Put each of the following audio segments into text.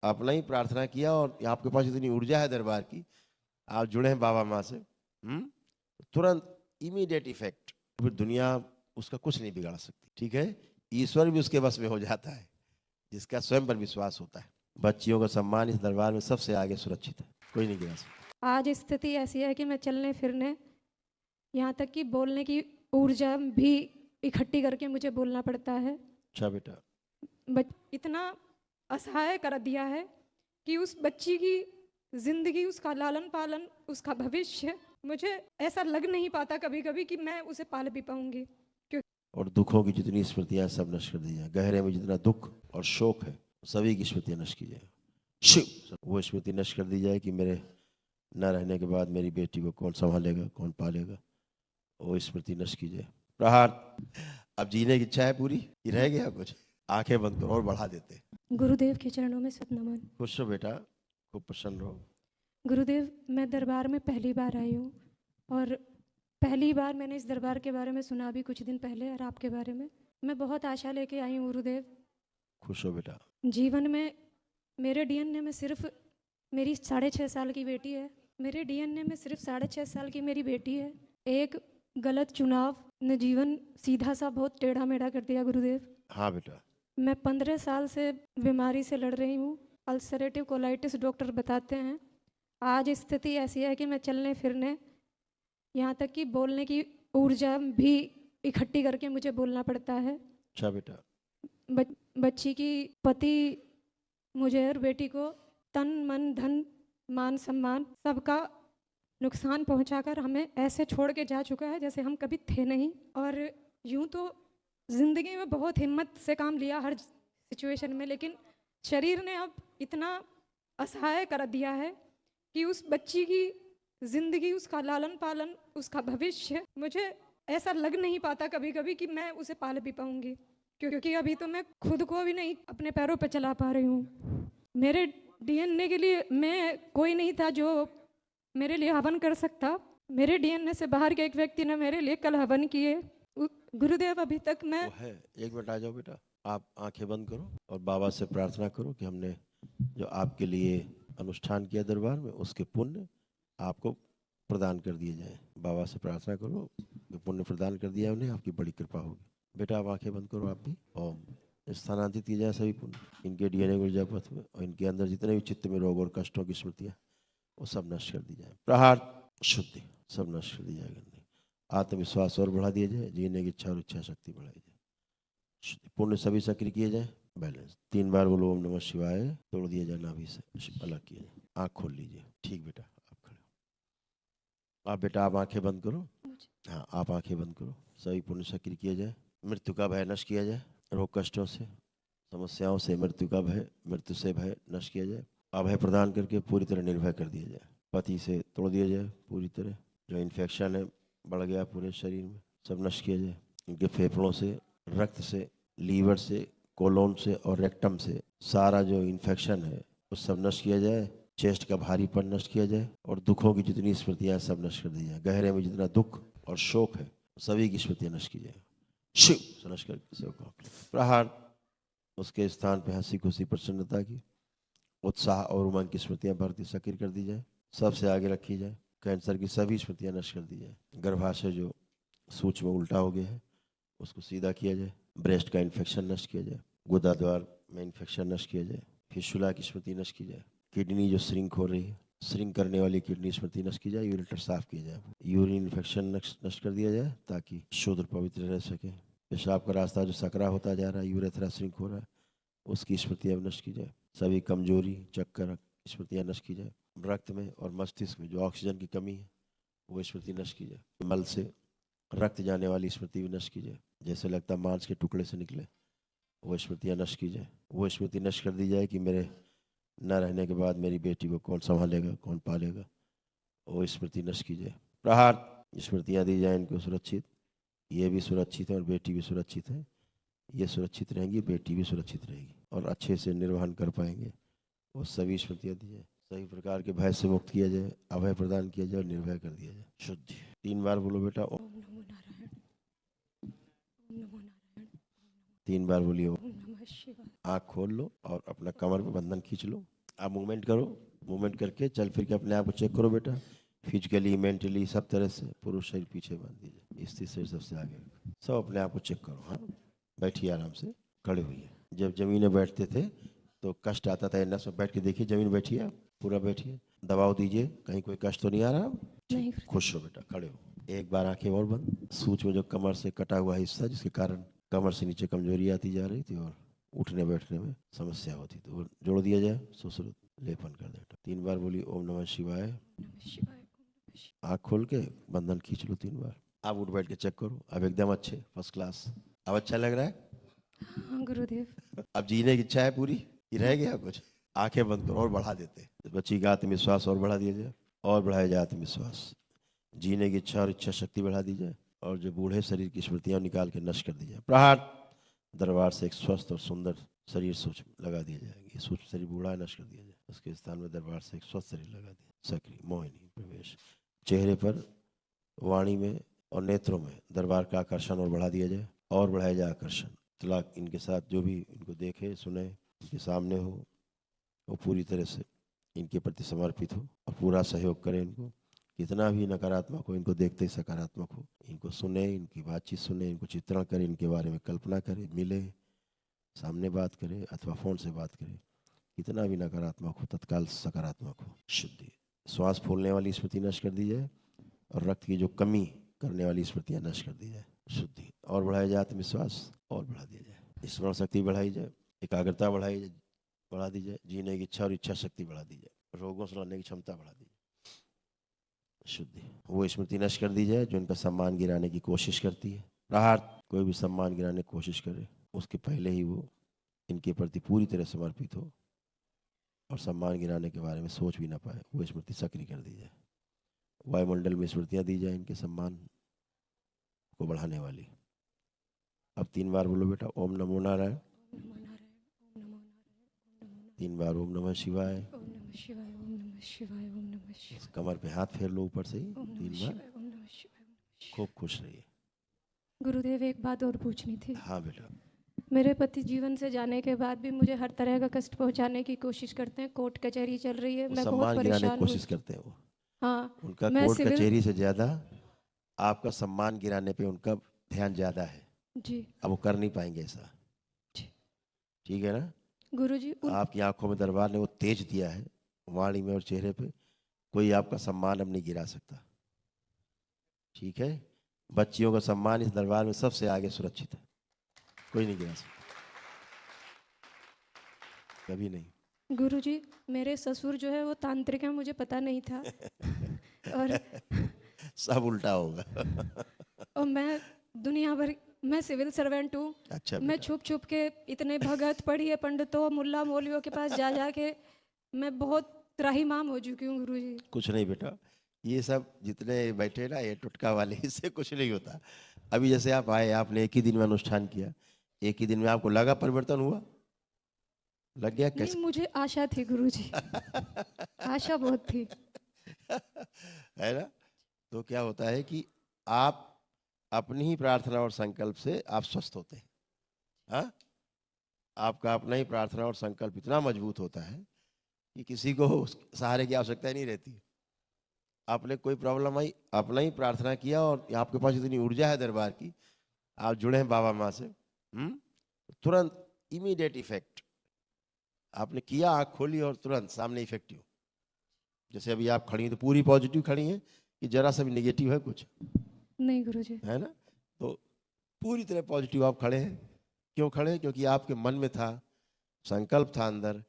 अपना ही प्रार्थना किया और आपके पास इतनी ऊर्जा है दरबार की, आप जुड़े हैं बाबा माँ से, तुरंत इमीडिएट इफेक्ट, फिर दुनिया उसका कुछ नहीं बिगाड़ सकती। ठीक है, ईश्वर भी उसके बस में हो जाता है जिसका स्वयं पर विश्वास होता है। बच्चियों का सम्मान इस दरबार में सबसे आगे सुरक्षित है, कोई नहीं गिरा सकता। आज स्थिति ऐसी है कि मैं चलने फिरने, यहाँ तक कि बोलने की ऊर्जा भी इकट्ठी करके मुझे बोलना पड़ता है। अच्छा बेटा, इतना असहाय कर दिया है कि उस बच्ची की जिंदगी, उसका लालन पालन, उसका भविष्य, मुझे ऐसा लग नहीं पाता कभी कभी कि मैं उसे पाल भी पाऊंगी। और दुखों की जितनी स्मृतियां सब नष्ट कर दी जाए, गहरे में जितना दुख और शोक है सभी की स्मृतियां नष्ट की जाए। शिव वो स्मृति नष्ट कर दी जाए कि मेरे न रहने के बाद मेरी बेटी को कौन संभालेगा, कौन पालेगा, वो स्मृति नष्ट की जाए। प्रहार। अब जीने की इच्छा है पूरी, ये रह गया कुछ? आंखें बंद करो और बढ़ा देते। गुरुदेव के चरणों में सत नमन। खुश हो बेटा, खूब प्रसन्न रहो। गुरुदेव, मैं दरबार में पहली बार आई हूँ और पहली बार मैंने इस दरबार के बारे में सुना भी कुछ दिन पहले, और आपके बारे में मैं बहुत आशा लेके आई हूँ गुरुदेव। खुश हो बेटा। जीवन में मेरे डीएनए में सिर्फ मेरी 6.5 साल की बेटी है। मेरे डीएनए में सिर्फ 6.5 साल की मेरी बेटी है। एक गलत चुनाव ने जीवन सीधा सा बहुत टेढ़ा मेढ़ा कर दिया गुरुदेव। हाँ बेटा। मैं 15 साल से बीमारी से लड़ रही हूँ, अल्सरेटिव कोलाइटिस डॉक्टर बताते हैं। आज स्थिति ऐसी है कि मैं चलने फिरने, यहाँ तक कि बोलने की ऊर्जा भी इकट्ठी करके मुझे बोलना पड़ता है। अच्छा बेटा। बच्ची की पति मुझे और बेटी को तन मन धन मान सम्मान सबका नुकसान पहुंचाकर हमें ऐसे छोड़ के जा चुका है जैसे हम कभी थे नहीं। और यूं तो ज़िंदगी में बहुत हिम्मत से काम लिया हर सिचुएशन में, लेकिन शरीर ने अब इतना असहाय कर दिया है कि उस बच्ची की ज़िंदगी, उसका लालन पालन, उसका भविष्य, मुझे ऐसा लग नहीं पाता कभी कभी कि मैं उसे पाल भी पाऊंगी, क्योंकि अभी तो मैं खुद को भी नहीं अपने पैरों पर चला पा रही हूँ। मेरे डीएनए के लिए मैं कोई नहीं था जो मेरे लिए हवन कर सकता। मेरे डीएनए से बाहर के एक व्यक्ति ने मेरे लिए कल हवन किए। गुरुदेव, अभी तक मैं वो है, एक मिनट आ जाओ बेटा। आप आंखें बंद करो और बाबा से प्रार्थना करो कि हमने जो आपके लिए अनुष्ठान किया दरबार में उसके पुण्य आपको प्रदान कर दिए जाए। बाबा से प्रार्थना करो कि पुण्य प्रदान कर दिया उन्हें, आपकी बड़ी कृपा होगी। बेटा आप आंखें बंद करो, आप भी। ओम। स्थानांतरित किया जाए सभी पुण्य इनके डीएनए ऊर्जा पथ में, और इनके अंदर जितने भी चित्त में रोग और कष्टों की स्मृतियाँ वो सब नष्ट कर दी जाए। प्रहार। शुद्धि सब नष्ट कर दी जाएगी। आत्मविश्वास और बढ़ा दिया जाए, जीने की इच्छा और इच्छा शक्ति बढ़ाई जाए। पुण्य सभी सक्रिय किए जाए। बैलेंस 3 बार बोलो ओम नमः शिवाय, तोड़ दिया जाए नाभि से, अलग किया जाए। आँख खोल लीजिए। ठीक बेटा, आप खड़े हो। आप बेटा आप आंखें बंद करो। हाँ, आप आंखें बंद करो। सभी पुण्य सक्रिय किया जाए। मृत्यु का भय नष्ट किया जाए। रोग कष्टों से, समस्याओं से, मृत्यु का भय, मृत्यु से भय नष्ट किया जाए। अभय प्रदान करके पूरी तरह निर्भय कर दिया जाए। पति से तोड़ दिया जाए पूरी तरह। जो इन्फेक्शन है बढ़ गया पूरे शरीर में, सब नष्ट किया जाए। इनके फेफड़ों से, रक्त से, लीवर से, कोलोन से और रेक्टम से सारा जो इन्फेक्शन है वो सब नष्ट किया जाए। चेस्ट का भारीपन नष्ट किया जाए और दुखों की जितनी स्मृतियां सब नष्ट कर दी जाए। गहरे में जितना दुख और शोक है सभी की स्मृतियां नष्ट की जाए। शिव नष्ट कर प्रहार। उसके स्थान पे हंसी खुशी प्रसन्नता की, उत्साह और उमंग की स्मृतियां भरती सक्रिय कर दी जाए। सबसे आगे रखी जाए। कैंसर की सभी स्मृतियां नष्ट कर दी जाए। गर्भाशय जो सूक्ष्म उल्टा हो गया है उसको सीधा किया जाए। ब्रेस्ट का इन्फेक्शन नष्ट किया जाए। गुदा द्वार में इन्फेक्शन नष्ट किया जाए। फिशुला की स्मृति नष्ट की जाए। किडनी जो श्रिंक हो रही है, श्रिंक करने वाली किडनी स्मृति नष्ट की जाए। यूरेटर साफ किया जाए। यूरिन इन्फेक्शन नष्ट कर दिया जाए ताकि शुद्ध और पवित्र रह सके। पेशाब का रास्ता जो सकरा होता जा रहा है, यूरेथ्रा श्रिंक हो रहा है, उसकी स्मृतियाँ नष्ट की जाए। सभी कमजोरी, चक्कर स्मृतियाँ नष्ट की जाए। रक्त में और मस्तिष्क में जो ऑक्सीजन की कमी है वो स्मृति नष्ट की जाए। मल से रक्त जाने वाली स्मृति भी नष्ट की जाए, जैसे लगता मांस के टुकड़े से निकले, वो स्मृतियाँ नष्ट की जाए। वो स्मृति नष्ट कर दी जाए कि मेरे न रहने के बाद मेरी बेटी को कौन संभालेगा, कौन पालेगा, वो स्मृति नष्ट की जाए। प्रहार। स्मृतियाँ दी जाए इनको सुरक्षित, ये भी सुरक्षित है और बेटी भी सुरक्षित है। ये सुरक्षित रहेंगी, बेटी भी सुरक्षित रहेगी और अच्छे से निर्वहन कर पाएंगे। वो सभी स्मृतियाँ दी जाए। सभी प्रकार के भय से मुक्त किया जाए, अभय प्रदान किया जाए और निर्भय कर दिया जाए। शुद्धि 3 बार बोलो बेटा। ओम नमो नारायण, ओम नमो नारायण, 3 बार बोलिए। ओम नमो नमः शिवाय। आँख खोल लो और अपना कमर पे बंधन खींच लो। आप मूवमेंट करो, मूवमेंट करके चल फिर के अपने आप को चेक करो बेटा, फिजिकली मेंटली सब तरह से। पूरा शरीर पीछे बांध दीजिए, स्थिर शरीर सबसे आगे रखो। सब अपने आप को चेक करो। हाँ, बैठिए आराम से, खड़े हुइए। जब जमीन में बैठते थे तो कष्ट आता था, नस में बैठ के देखिए, जमीन में बैठिए आप, पूरा बैठिए, दबाव दीजिए, कहीं कोई कष्ट तो नहीं आ रहा? नहीं ठीक, खुश हो बेटा, खड़े हो। एक बार आंखें और बंद। सूच में जो कमर से कटा हुआ हिस्सा, जिसके कारण कमर से नीचे कमजोरी आती जा रही थी और उठने बैठने में समस्या होती, तो वो जोड़ दिया जाए, सुश्रुत लेपन कर दे। 3 बार बोली ओम नमः शिवाय। नमः शिवाय, ओम नमः शिवाय। आँख खोल के बंधन खींच लो 3 बार। आप उठ बैठ के चेक करो, अब एकदम अच्छे, फर्स्ट क्लास। अब अच्छा लग रहा है? हाँ गुरुदेव। अब जीने की इच्छा है पूरी, ये रह गया कुछ? आंखें बंद करो और बढ़ा देते हैं। बच्ची का आत्मविश्वास और बढ़ा दिया जाए, और बढ़ाया जाए आत्मविश्वास। जीने की इच्छा और इच्छा शक्ति बढ़ा दी जाए, और जो बूढ़े शरीर की स्मृतियां निकाल के नष्ट कर दी जाए। प्रहार। दरबार से एक स्वस्थ और सुंदर शरीर सूच लगा दिया जाएगी। सूच शरीर बूढ़ा नष्ट कर दिया जाए, उसके स्थान में दरबार से एक स्वस्थ शरीर लगा दिया। सक्रिय मोहिनी प्रवेश। चेहरे पर, वाणी में और नेत्रों में दरबार का आकर्षण और बढ़ा दिया जाए, और बढ़ाया जाए आकर्षण। तलाक इनके साथ जो भी इनको देखे सुने, इनके सामने हो, वो पूरी तरह से इनके प्रति समर्पित हो और पूरा सहयोग करें इनको। कितना भी नकारात्मक हो, इनको देखते ही सकारात्मक हो। इनको सुने, इनकी बातचीत सुने, इनको चित्रण करें, इनके बारे में कल्पना करें, मिले, सामने बात करें अथवा फ़ोन से बात करें। कितना भी नकारात्मक हो तत्काल सकारात्मक हो। शुद्धि। श्वास फूलने वाली स्मृति नष्ट कर दी जाए, और रक्त की जो कमी करने वाली स्मृतियाँ नष्ट कर दी जाए। शुद्धि। और बढ़ाया जाए आत्मविश्वास, और बढ़ा दिया जाए। स्मरण शक्ति बढ़ाई जाए, एकाग्रता बढ़ा दी जाए, जीने की इच्छा और इच्छा शक्ति बढ़ा दी जाए, रोगों से लड़ने की क्षमता बढ़ा दी जाए। शुद्धि। वो स्मृति नष्ट कर दी जाए जो इनका सम्मान गिराने की कोशिश करती है। प्रहार। कोई भी सम्मान गिराने की कोशिश करे, उसके पहले ही वो इनके प्रति पूरी तरह समर्पित हो और सम्मान गिराने के बारे में सोच भी ना पाए, वो स्मृति सक्रिय कर दी जाए। वायुमंडल में स्मृतियाँ दी जाए इनके सम्मान को बढ़ाने वाली। अब 3 बार बोलो बेटा ओम नमो नारायण। ओम नमो नारायण, ओम नमो नारायण, ओम नमो नारायण। 3 बार ओम नमः शिवाय। ओम नमः शिवाय, ओम नमः शिवाय, ओम नमः शिवाय। कमर पे हाथ फेर लो ऊपर से ही ओम नमः 3 बार। शिवाय, ओम नमः शिवाय, ओम नमः शिवाय। खूब खुश रहिए। गुरुदेव एक बात और पूछनी थी। हाँ बेटा। मेरे पति जीवन से जाने के बाद भी मुझे हर तरह का कष्ट पहुंचाने की कोशिश करते हैं। कोर्ट कचहरी चल रही है, वो मैं बहुत सम्मान गिराने की परेशान हूँ। कोशिश करते हैं वो। हाँ, उनका मैं कोर्ट सिविल। कचहरी से ज्यादा आपका सम्मान गिराने पे उनका ध्यान ज्यादा है। जी अब वो कर नहीं पाएंगे ऐसा। जी। ठीक है ना? गुरुजी आपकी आंखों में दरबार ने वो तेज दिया है, वाणी में और चेहरे पे। कोई आपका सम्मान अब नहीं गिरा सकता। ठीक है? बच्चियों का सम्मान इस दरबार में सबसे आगे सुरक्षित है, कोई नहीं गिरा सकता, कभी नहीं। गुरुजी मेरे ससुर जो है वो तांत्रिक है, मुझे पता नहीं था। और सब उल्टा होगा। और मैं दुनिया भर, मैं सिविल सर्वेंट हूँ। अच्छा मैं बेटा। छुप छुप के इतने भगत पढ़िए पंडितों मुल्ला मौलवियों के पास जा जा के मैं बहुत त्राहिमाम हो चुकी हूँ गुरुजी। कुछ नहीं बेटा, ये सब जितने बैठे ना ये टुटका वाले, इससे कुछ नहीं होता। अभी जैसे आप आए, आपने एक ही दिन में अनुष्ठान किया, एक ही दिन में आपको लगा परिवर्तन हुआ? लग गया नहीं, कैसे? मुझे आशा थी गुरुजी, आशा बहुत थी। है ना? तो क्या होता है कि आप अपनी ही प्रार्थना और संकल्प से आप स्वस्थ होते हैं। हाँ, आपका अपना ही प्रार्थना और संकल्प इतना मजबूत होता है कि किसी को सहारे की आवश्यकता ही नहीं रहती। आपने कोई प्रॉब्लम आई, अपना ही प्रार्थना किया, और आपके पास इतनी ऊर्जा है दरबार की, आप जुड़े हैं बाबा माँ से, तुरंत इमीडिएट इफेक्ट। आपने किया, आँख खोली और तुरंत सामने इफेक्टिव। जैसे अभी आप खड़ी हैं तो पूरी पॉजिटिव खड़ी हैं कि जरा सा भी नेगेटिव है कुछ? नहीं गुरुजी। है ना? तो पूरी तरह पॉजिटिव आप खड़े हैं। क्यों खड़े हैं? क्योंकि आपके मन में था, संकल्प था अंदर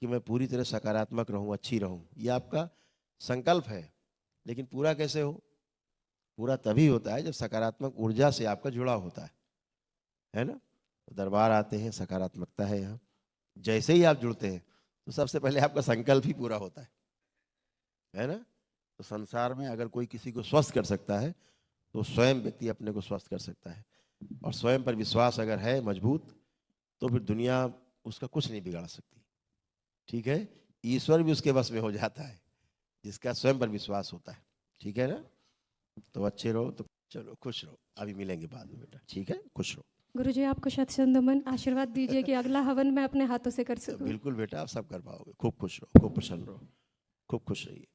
कि मैं पूरी तरह सकारात्मक रहूं, अच्छी रहूं। ये आपका संकल्प है। लेकिन पूरा कैसे हो? पूरा तभी होता है जब सकारात्मक ऊर्जा से आपका जुड़ाव होता है ना? तो दरबार आते हैं, सकारात्मकता है यहाँ। जैसे ही आप जुड़ते हैं तो सबसे पहले आपका संकल्प ही पूरा होता है ना? तो संसार में अगर कोई किसी को स्वस्थ कर सकता है तो स्वयं व्यक्ति अपने को स्वस्थ कर सकता है। और स्वयं पर विश्वास अगर है मजबूत, तो फिर दुनिया उसका कुछ नहीं बिगाड़ सकती। ठीक है? ईश्वर भी उसके बस में हो जाता है जिसका स्वयं पर विश्वास होता है। ठीक है ना? तो अच्छे रहो, तो चलो खुश रहो। अभी मिलेंगे बाद में बेटा। ठीक है? खुश रहो। गुरुजी आपको शतचंदमन आशीर्वाद दीजिए कि अगला हवन मैं अपने हाथों से कर सकूं। बिल्कुल बेटा, आप सब कर पाओगे। खूब खुश रहो, खूब प्रसन्न रहो, खूब खुश रहिए।